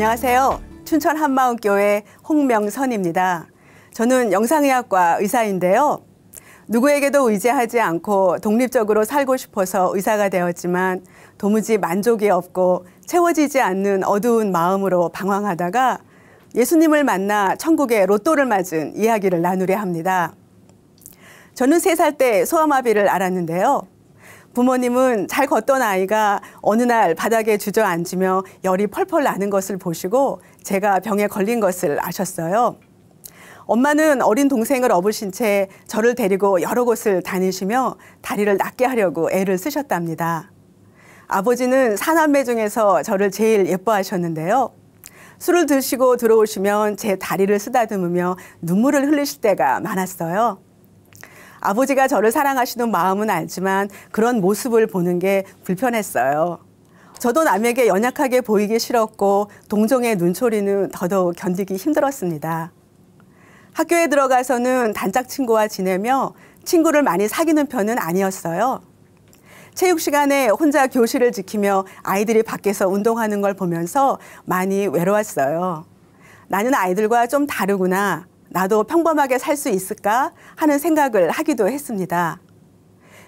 안녕하세요. 춘천 한마음교회 홍명선입니다. 저는 영상의학과 의사인데요. 누구에게도 의지하지 않고 독립적으로 살고 싶어서 의사가 되었지만 도무지 만족이 없고 채워지지 않는 어두운 마음으로 방황하다가 예수님을 만나 천국의 로또를 맞은 이야기를 나누려 합니다. 저는 3살 때 소아마비를 앓았는데요. 부모님은 잘 걷던 아이가 어느 날 바닥에 주저앉으며 열이 펄펄 나는 것을 보시고 제가 병에 걸린 것을 아셨어요. 엄마는 어린 동생을 업으신 채 저를 데리고 여러 곳을 다니시며 다리를 낫게 하려고 애를 쓰셨답니다. 아버지는 4남매 중에서 저를 제일 예뻐하셨는데요. 술을 드시고 들어오시면 제 다리를 쓰다듬으며 눈물을 흘리실 때가 많았어요. 아버지가 저를 사랑하시는 마음은 알지만 그런 모습을 보는 게 불편했어요. 저도 남에게 연약하게 보이기 싫었고 동정의 눈초리는 더더욱 견디기 힘들었습니다. 학교에 들어가서는 단짝 친구와 지내며 친구를 많이 사귀는 편은 아니었어요. 체육 시간에 혼자 교실을 지키며 아이들이 밖에서 운동하는 걸 보면서 많이 외로웠어요. 나는 아이들과 좀 다르구나. 나도 평범하게 살 수 있을까 하는 생각을 하기도 했습니다.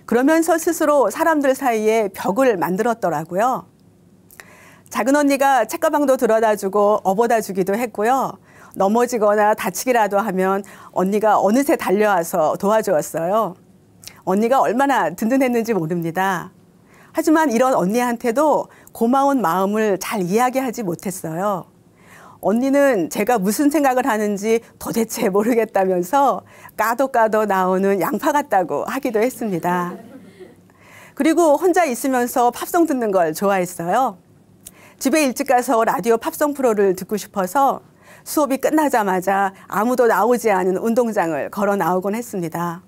그러면서 스스로 사람들 사이에 벽을 만들었더라고요. 작은 언니가 책가방도 들어다주고 업어다주기도 했고요. 넘어지거나 다치기라도 하면 언니가 어느새 달려와서 도와주었어요. 언니가 얼마나 든든했는지 모릅니다. 하지만 이런 언니한테도 고마운 마음을 잘 이야기하지 못했어요. 언니는 제가 무슨 생각을 하는지 도대체 모르겠다면서 까도 나오는 양파 같다고 하기도 했습니다. 그리고 혼자 있으면서 팝송 듣는 걸 좋아했어요. 집에 일찍 가서 라디오 팝송 프로를 듣고 싶어서 수업이 끝나자마자 아무도 나오지 않은 운동장을 걸어 나오곤 했습니다.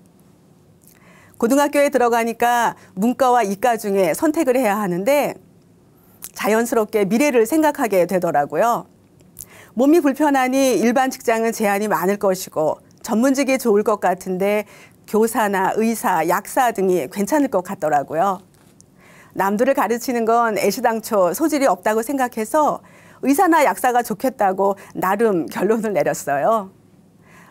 고등학교에 들어가니까 문과와 이과 중에 선택을 해야 하는데 자연스럽게 미래를 생각하게 되더라고요. 몸이 불편하니 일반 직장은 제한이 많을 것이고 전문직이 좋을 것 같은데 교사나 의사, 약사 등이 괜찮을 것 같더라고요. 남들을 가르치는 건 애시당초 소질이 없다고 생각해서 의사나 약사가 좋겠다고 나름 결론을 내렸어요.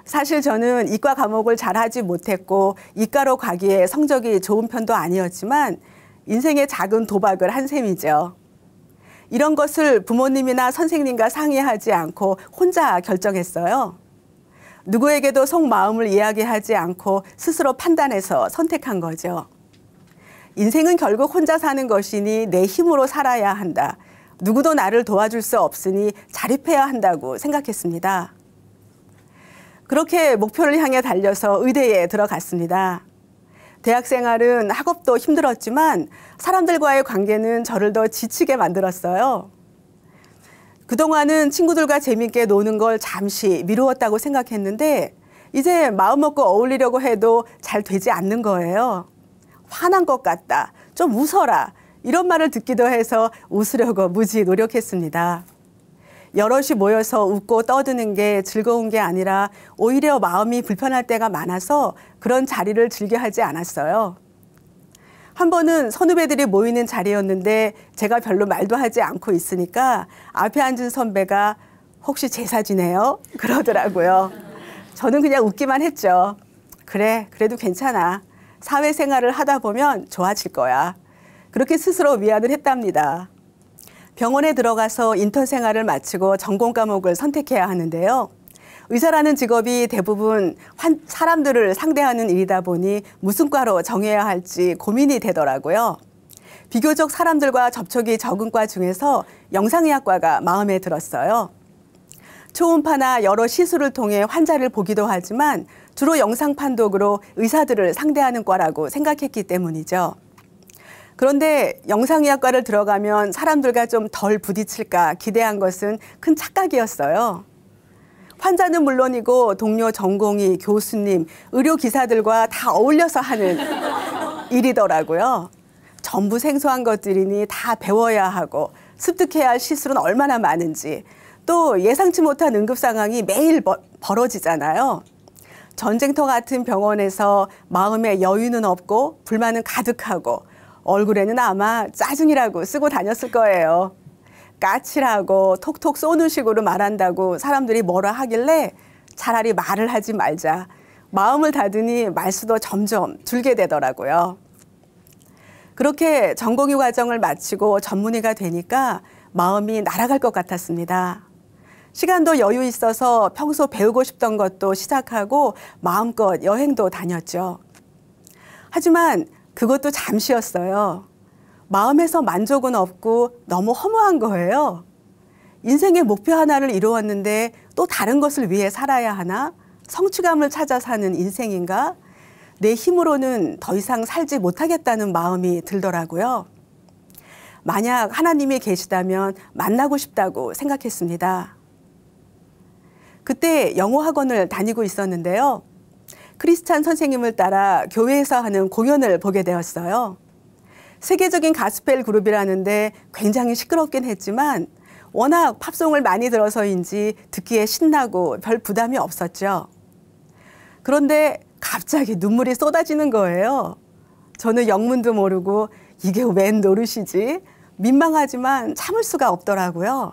사실 저는 이과 과목을 잘하지 못했고 이과로 가기에 성적이 좋은 편도 아니었지만 인생의 작은 도박을 한 셈이죠. 이런 것을 부모님이나 선생님과 상의하지 않고 혼자 결정했어요. 누구에게도 속마음을 이야기하지 않고 스스로 판단해서 선택한 거죠. 인생은 결국 혼자 사는 것이니 내 힘으로 살아야 한다. 누구도 나를 도와줄 수 없으니 자립해야 한다고 생각했습니다. 그렇게 목표를 향해 달려서 의대에 들어갔습니다. 대학 생활은 학업도 힘들었지만 사람들과의 관계는 저를 더 지치게 만들었어요. 그동안은 친구들과 재밌게 노는 걸 잠시 미루었다고 생각했는데 이제 마음 먹고 어울리려고 해도 잘 되지 않는 거예요. 화난 것 같다, 좀 웃어라 이런 말을 듣기도 해서 웃으려고 무지 노력했습니다. 여럿이 모여서 웃고 떠드는 게 즐거운 게 아니라 오히려 마음이 불편할 때가 많아서 그런 자리를 즐겨하지 않았어요. 한 번은 선후배들이 모이는 자리였는데 제가 별로 말도 하지 않고 있으니까 앞에 앉은 선배가 혹시 제사 지내요? 그러더라고요. 저는 그냥 웃기만 했죠. 그래, 그래도 괜찮아. 사회생활을 하다 보면 좋아질 거야. 그렇게 스스로 위안을 했답니다. 병원에 들어가서 인턴 생활을 마치고 전공 과목을 선택해야 하는데요. 의사라는 직업이 대부분 사람들을 상대하는 일이다 보니 무슨 과로 정해야 할지 고민이 되더라고요. 비교적 사람들과 접촉이 적은 과 중에서 영상의학과가 마음에 들었어요. 초음파나 여러 시술을 통해 환자를 보기도 하지만 주로 영상 판독으로 의사들을 상대하는 과라고 생각했기 때문이죠. 그런데 영상의학과를 들어가면 사람들과 좀 덜 부딪힐까 기대한 것은 큰 착각이었어요. 환자는 물론이고 동료 전공의, 교수님, 의료기사들과 다 어울려서 하는 일이더라고요. 전부 생소한 것들이니 다 배워야 하고 습득해야 할 시술은 얼마나 많은지 또 예상치 못한 응급 상황이 매일 벌어지잖아요. 전쟁터 같은 병원에서 마음에 여유는 없고 불만은 가득하고 얼굴에는 아마 짜증이라고 쓰고 다녔을 거예요. 까칠하고 톡톡 쏘는 식으로 말한다고 사람들이 뭐라 하길래 차라리 말을 하지 말자. 마음을 닫으니 말수도 점점 줄게 되더라고요. 그렇게 전공의 과정을 마치고 전문의가 되니까 마음이 날아갈 것 같았습니다. 시간도 여유 있어서 평소 배우고 싶던 것도 시작하고 마음껏 여행도 다녔죠. 하지만 그것도 잠시였어요. 마음에서 만족은 없고 너무 허무한 거예요. 인생의 목표 하나를 이루었는데 또 다른 것을 위해 살아야 하나? 성취감을 찾아 사는 인생인가? 내 힘으로는 더 이상 살지 못하겠다는 마음이 들더라고요. 만약 하나님이 계시다면 만나고 싶다고 생각했습니다. 그때 영어 학원을 다니고 있었는데요. 크리스찬 선생님을 따라 교회에서 하는 공연을 보게 되었어요. 세계적인 가스펠 그룹이라는데 굉장히 시끄럽긴 했지만 워낙 팝송을 많이 들어서인지 듣기에 신나고 별 부담이 없었죠. 그런데 갑자기 눈물이 쏟아지는 거예요. 저는 영문도 모르고 이게 웬 노릇이지? 민망하지만 참을 수가 없더라고요.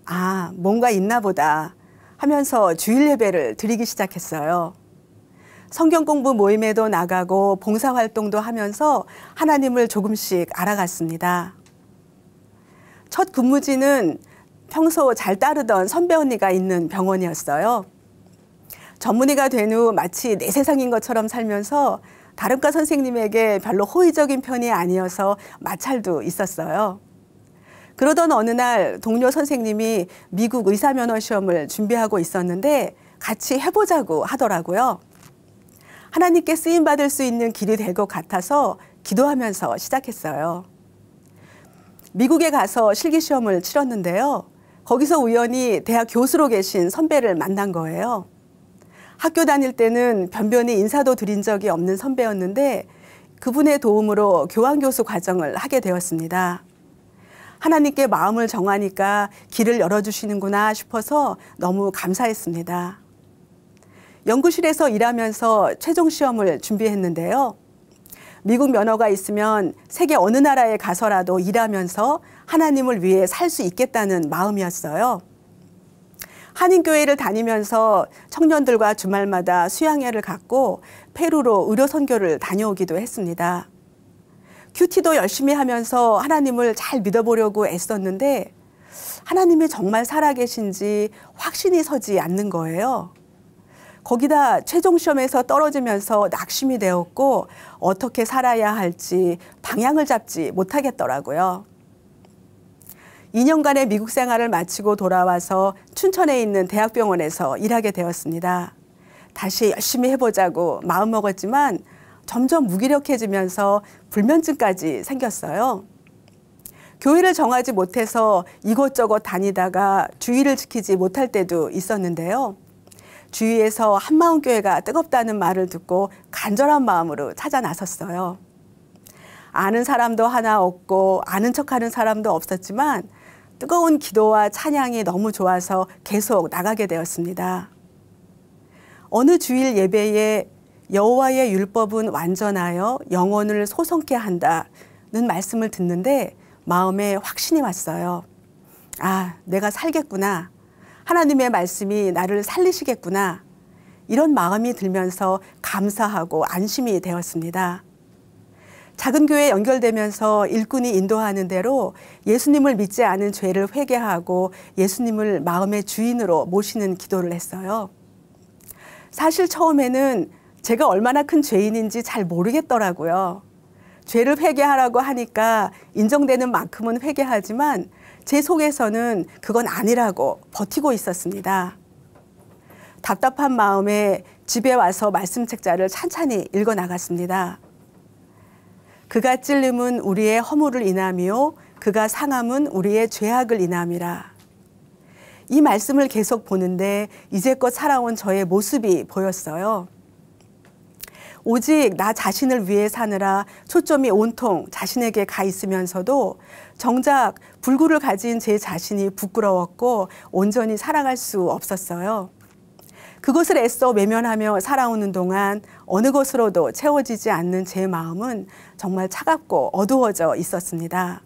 아, 뭔가 있나 보다 하면서 주일 예배를 드리기 시작했어요. 성경 공부 모임에도 나가고 봉사활동도 하면서 하나님을 조금씩 알아갔습니다. 첫 근무지는 평소 잘 따르던 선배 언니가 있는 병원이었어요. 전문의가 된 후 마치 내 세상인 것처럼 살면서 다름과 선생님에게 별로 호의적인 편이 아니어서 마찰도 있었어요. 그러던 어느 날 동료 선생님이 미국 의사면허 시험을 준비하고 있었는데 같이 해보자고 하더라고요. 하나님께 쓰임받을 수 있는 길이 될 것 같아서 기도하면서 시작했어요. 미국에 가서 실기시험을 치렀는데요. 거기서 우연히 대학 교수로 계신 선배를 만난 거예요. 학교 다닐 때는 변변히 인사도 드린 적이 없는 선배였는데 그분의 도움으로 교환교수 과정을 하게 되었습니다. 하나님께 마음을 정하니까 길을 열어주시는구나 싶어서 너무 감사했습니다. 연구실에서 일하면서 최종 시험을 준비했는데요. 미국 면허가 있으면 세계 어느 나라에 가서라도 일하면서 하나님을 위해 살 수 있겠다는 마음이었어요. 한인교회를 다니면서 청년들과 주말마다 수양회를 갖고 페루로 의료 선교를 다녀오기도 했습니다. 큐티도 열심히 하면서 하나님을 잘 믿어보려고 애썼는데 하나님이 정말 살아계신지 확신이 서지 않는 거예요. 거기다 최종 시험에서 떨어지면서 낙심이 되었고 어떻게 살아야 할지 방향을 잡지 못하겠더라고요. 2년간의 미국 생활을 마치고 돌아와서 춘천에 있는 대학병원에서 일하게 되었습니다. 다시 열심히 해보자고 마음먹었지만 점점 무기력해지면서 불면증까지 생겼어요. 교회를 정하지 못해서 이곳저곳 다니다가 주의를 지키지 못할 때도 있었는데요. 주위에서 한마음교회가 뜨겁다는 말을 듣고 간절한 마음으로 찾아 나섰어요. 아는 사람도 하나 없고 아는 척하는 사람도 없었지만 뜨거운 기도와 찬양이 너무 좋아서 계속 나가게 되었습니다. 어느 주일 예배에 여호와의 율법은 완전하여 영혼을 소성케 한다는 말씀을 듣는데 마음에 확신이 왔어요. 아, 내가 살겠구나. 하나님의 말씀이 나를 살리시겠구나. 이런 마음이 들면서 감사하고 안심이 되었습니다. 작은 교회에 연결되면서 일꾼이 인도하는 대로 예수님을 믿지 않은 죄를 회개하고 예수님을 마음의 주인으로 모시는 기도를 했어요. 사실 처음에는 제가 얼마나 큰 죄인인지 잘 모르겠더라고요. 죄를 회개하라고 하니까 인정되는 만큼은 회개하지만 제 속에서는 그건 아니라고 버티고 있었습니다. 답답한 마음에 집에 와서 말씀 책자를 찬찬히 읽어 나갔습니다. 그가 찔림은 우리의 허물을 인함이요 그가 상함은 우리의 죄악을 인함이라. 이 말씀을 계속 보는데 이제껏 살아온 저의 모습이 보였어요. 오직 나 자신을 위해 사느라 초점이 온통 자신에게 가 있으면서도 정작 불구를 가진 제 자신이 부끄러웠고 온전히 살아갈 수 없었어요. 그것을 애써 외면하며 살아오는 동안 어느 것으로도 채워지지 않는 제 마음은 정말 차갑고 어두워져 있었습니다.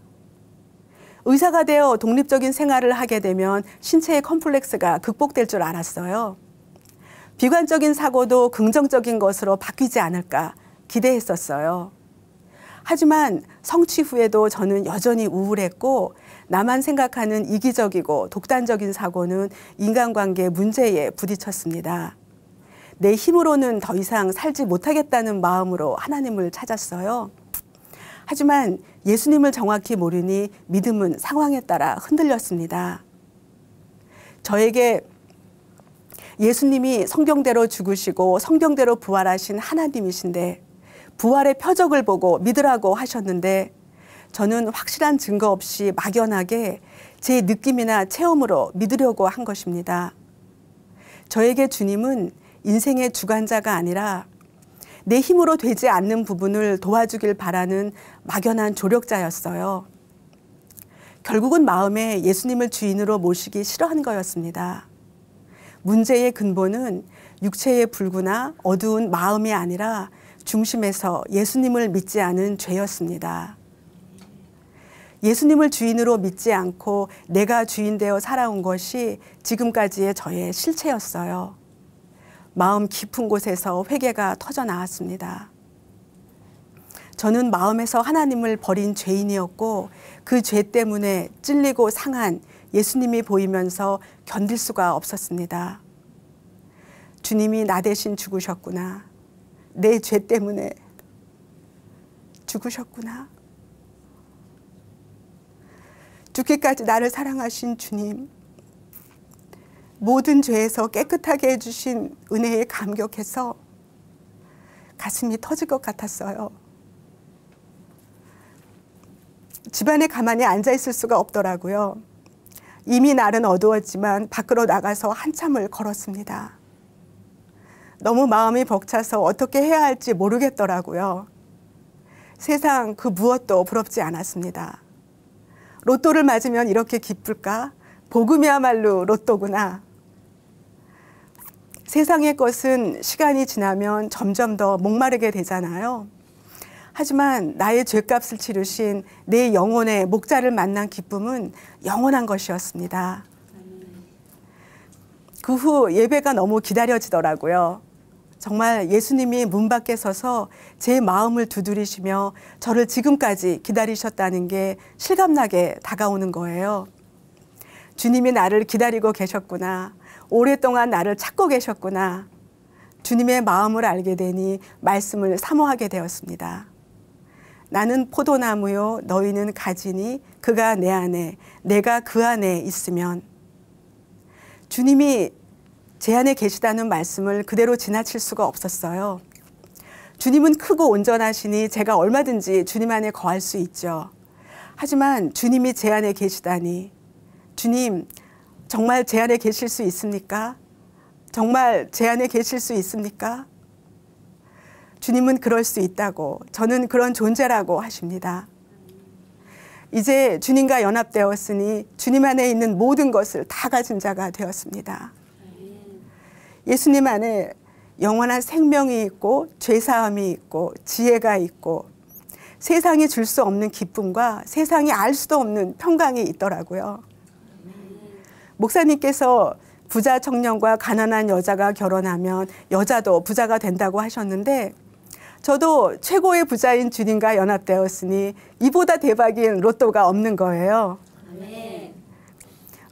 의사가 되어 독립적인 생활을 하게 되면 신체의 컴플렉스가 극복될 줄 알았어요. 비관적인 사고도 긍정적인 것으로 바뀌지 않을까 기대했었어요. 하지만 성취 후에도 저는 여전히 우울했고 나만 생각하는 이기적이고 독단적인 사고는 인간관계 문제에 부딪혔습니다. 내 힘으로는 더 이상 살지 못하겠다는 마음으로 하나님을 찾았어요. 하지만 예수님을 정확히 모르니 믿음은 상황에 따라 흔들렸습니다. 저에게 예수님이 성경대로 죽으시고 성경대로 부활하신 하나님이신데 부활의 표적을 보고 믿으라고 하셨는데 저는 확실한 증거 없이 막연하게 제 느낌이나 체험으로 믿으려고 한 것입니다. 저에게 주님은 인생의 주관자가 아니라 내 힘으로 되지 않는 부분을 도와주길 바라는 막연한 조력자였어요. 결국은 마음에 예수님을 주인으로 모시기 싫어한 거였습니다. 문제의 근본은 육체의 불구나 어두운 마음이 아니라 중심에서 예수님을 믿지 않은 죄였습니다. 예수님을 주인으로 믿지 않고 내가 주인 되어 살아온 것이 지금까지의 저의 실체였어요. 마음 깊은 곳에서 회개가 터져 나왔습니다. 저는 마음에서 하나님을 버린 죄인이었고 그 죄 때문에 찔리고 상한 예수님이 보이면서 견딜 수가 없었습니다. 주님이 나 대신 죽으셨구나. 내 죄 때문에 죽으셨구나. 죽기까지 나를 사랑하신 주님, 모든 죄에서 깨끗하게 해주신 은혜에 감격해서 가슴이 터질 것 같았어요. 집안에 가만히 앉아 있을 수가 없더라고요. 이미 날은 어두웠지만 밖으로 나가서 한참을 걸었습니다. 너무 마음이 벅차서 어떻게 해야 할지 모르겠더라고요. 세상 그 무엇도 부럽지 않았습니다. 로또를 맞으면 이렇게 기쁠까? 복음이야말로 로또구나. 세상의 것은 시간이 지나면 점점 더 목마르게 되잖아요. 하지만 나의 죄값을 치르신 내 영혼의 목자를 만난 기쁨은 영원한 것이었습니다. 그 후 예배가 너무 기다려지더라고요. 정말 예수님이 문 밖에 서서 제 마음을 두드리시며 저를 지금까지 기다리셨다는 게 실감나게 다가오는 거예요. 주님이 나를 기다리고 계셨구나. 오랫동안 나를 찾고 계셨구나. 주님의 마음을 알게 되니 말씀을 사모하게 되었습니다. 나는 포도나무요 너희는 가지니 그가 내 안에 내가 그 안에 있으면. 주님이 제 안에 계시다는 말씀을 그대로 지나칠 수가 없었어요. 주님은 크고 온전하시니 제가 얼마든지 주님 안에 거할 수 있죠. 하지만 주님이 제 안에 계시다니, 주님 정말 제 안에 계실 수 있습니까? 정말 제 안에 계실 수 있습니까? 주님은 그럴 수 있다고, 저는 그런 존재라고 하십니다. 이제 주님과 연합되었으니 주님 안에 있는 모든 것을 다 가진 자가 되었습니다. 예수님 안에 영원한 생명이 있고 죄사함이 있고 지혜가 있고 세상이 줄 수 없는 기쁨과 세상이 알 수도 없는 평강이 있더라고요. 목사님께서 부자 청년과 가난한 여자가 결혼하면 여자도 부자가 된다고 하셨는데 저도 최고의 부자인 주님과 연합되었으니 이보다 대박인 로또가 없는 거예요. 아멘.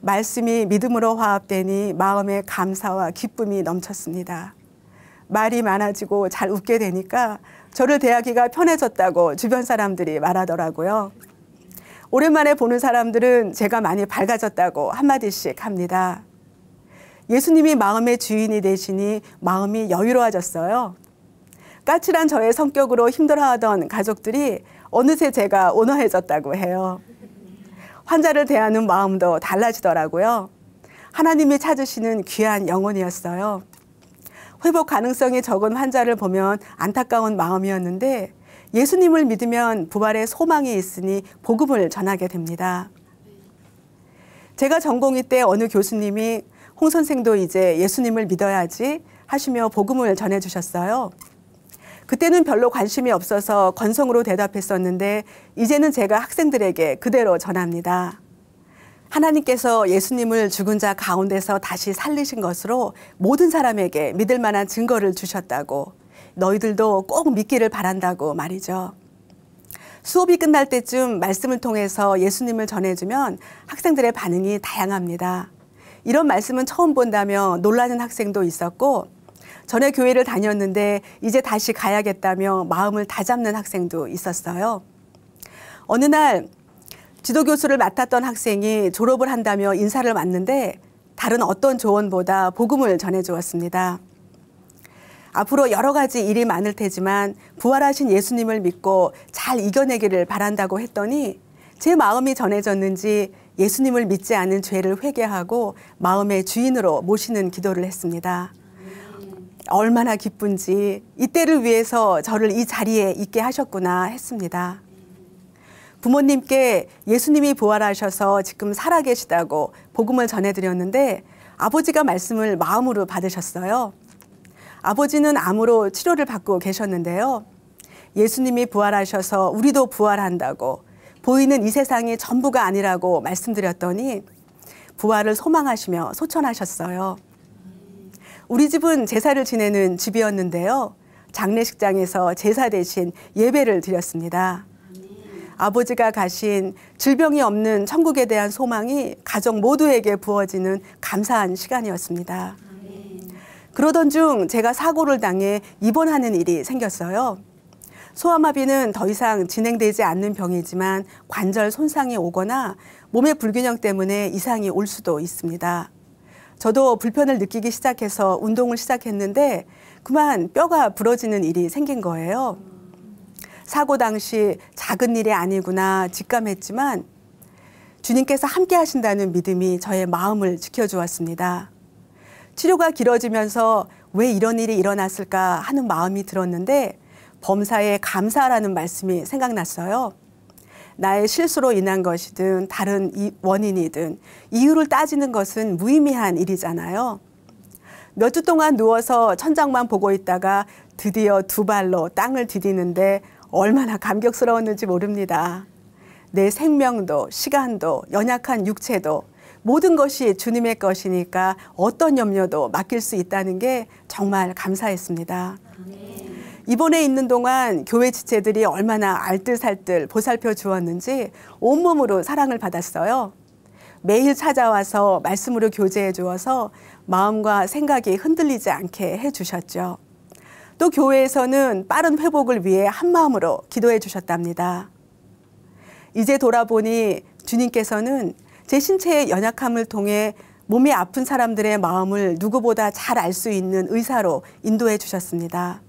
말씀이 믿음으로 화합되니 마음에 감사와 기쁨이 넘쳤습니다. 말이 많아지고 잘 웃게 되니까 저를 대하기가 편해졌다고 주변 사람들이 말하더라고요. 오랜만에 보는 사람들은 제가 많이 밝아졌다고 한마디씩 합니다. 예수님이 마음의 주인이 되시니 마음이 여유로워졌어요. 까칠한 저의 성격으로 힘들어하던 가족들이 어느새 제가 온화해졌다고 해요. 환자를 대하는 마음도 달라지더라고요. 하나님이 찾으시는 귀한 영혼이었어요. 회복 가능성이 적은 환자를 보면 안타까운 마음이었는데 예수님을 믿으면 부활의 소망이 있으니 복음을 전하게 됩니다. 제가 전공의 때 어느 교수님이 홍 선생도 이제 예수님을 믿어야지 하시며 복음을 전해주셨어요. 그때는 별로 관심이 없어서 건성으로 대답했었는데 이제는 제가 학생들에게 그대로 전합니다. 하나님께서 예수님을 죽은 자 가운데서 다시 살리신 것으로 모든 사람에게 믿을 만한 증거를 주셨다고, 너희들도 꼭 믿기를 바란다고 말이죠. 수업이 끝날 때쯤 말씀을 통해서 예수님을 전해주면 학생들의 반응이 다양합니다. 이런 말씀은 처음 본다며 놀라는 학생도 있었고, 전에 교회를 다녔는데 이제 다시 가야겠다며 마음을 다잡는 학생도 있었어요. 어느 날 지도교수를 맡았던 학생이 졸업을 한다며 인사를 왔는데 다른 어떤 조언보다 복음을 전해주었습니다. 앞으로 여러 가지 일이 많을 테지만 부활하신 예수님을 믿고 잘 이겨내기를 바란다고 했더니 제 마음이 전해졌는지 예수님을 믿지 않은 죄를 회개하고 마음의 주인으로 모시는 기도를 했습니다. 얼마나 기쁜지 이때를 위해서 저를 이 자리에 있게 하셨구나 했습니다. 부모님께 예수님이 부활하셔서 지금 살아계시다고 복음을 전해드렸는데 아버지가 말씀을 마음으로 받으셨어요. 아버지는 암으로 치료를 받고 계셨는데요. 예수님이 부활하셔서 우리도 부활한다고, 보이는 이 세상이 전부가 아니라고 말씀드렸더니 부활을 소망하시며 소천하셨어요. 우리 집은 제사를 지내는 집이었는데요. 장례식장에서 제사 대신 예배를 드렸습니다. 아버지가 가신 질병이 없는 천국에 대한 소망이 가족 모두에게 부어지는 감사한 시간이었습니다. 그러던 중 제가 사고를 당해 입원하는 일이 생겼어요. 소아마비는 더 이상 진행되지 않는 병이지만 관절 손상이 오거나 몸의 불균형 때문에 이상이 올 수도 있습니다. 저도 불편을 느끼기 시작해서 운동을 시작했는데 그만 뼈가 부러지는 일이 생긴 거예요. 사고 당시 작은 일이 아니구나 직감했지만 주님께서 함께 하신다는 믿음이 저의 마음을 지켜주었습니다. 치료가 길어지면서 왜 이런 일이 일어났을까 하는 마음이 들었는데 범사에 감사라는 말씀이 생각났어요. 나의 실수로 인한 것이든 다른 원인이든 이유를 따지는 것은 무의미한 일이잖아요. 몇 주 동안 누워서 천장만 보고 있다가 드디어 두 발로 땅을 디디는데 얼마나 감격스러웠는지 모릅니다. 내 생명도 시간도 연약한 육체도 모든 것이 주님의 것이니까 어떤 염려도 맡길 수 있다는 게 정말 감사했습니다. 입원해 있는 동안 교회 지체들이 얼마나 알뜰살뜰 보살펴 주었는지 온몸으로 사랑을 받았어요. 매일 찾아와서 말씀으로 교제해 주어서 마음과 생각이 흔들리지 않게 해주셨죠. 또 교회에서는 빠른 회복을 위해 한마음으로 기도해 주셨답니다. 이제 돌아보니 주님께서는 제 신체의 연약함을 통해 몸이 아픈 사람들의 마음을 누구보다 잘 알 수 있는 의사로 인도해 주셨습니다.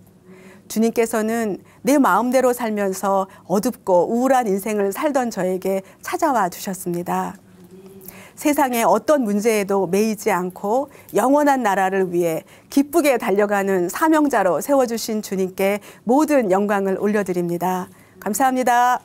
주님께서는 내 마음대로 살면서 어둡고 우울한 인생을 살던 저에게 찾아와 주셨습니다. 세상의 어떤 문제에도 매이지 않고 영원한 나라를 위해 기쁘게 달려가는 사명자로 세워주신 주님께 모든 영광을 올려드립니다. 감사합니다.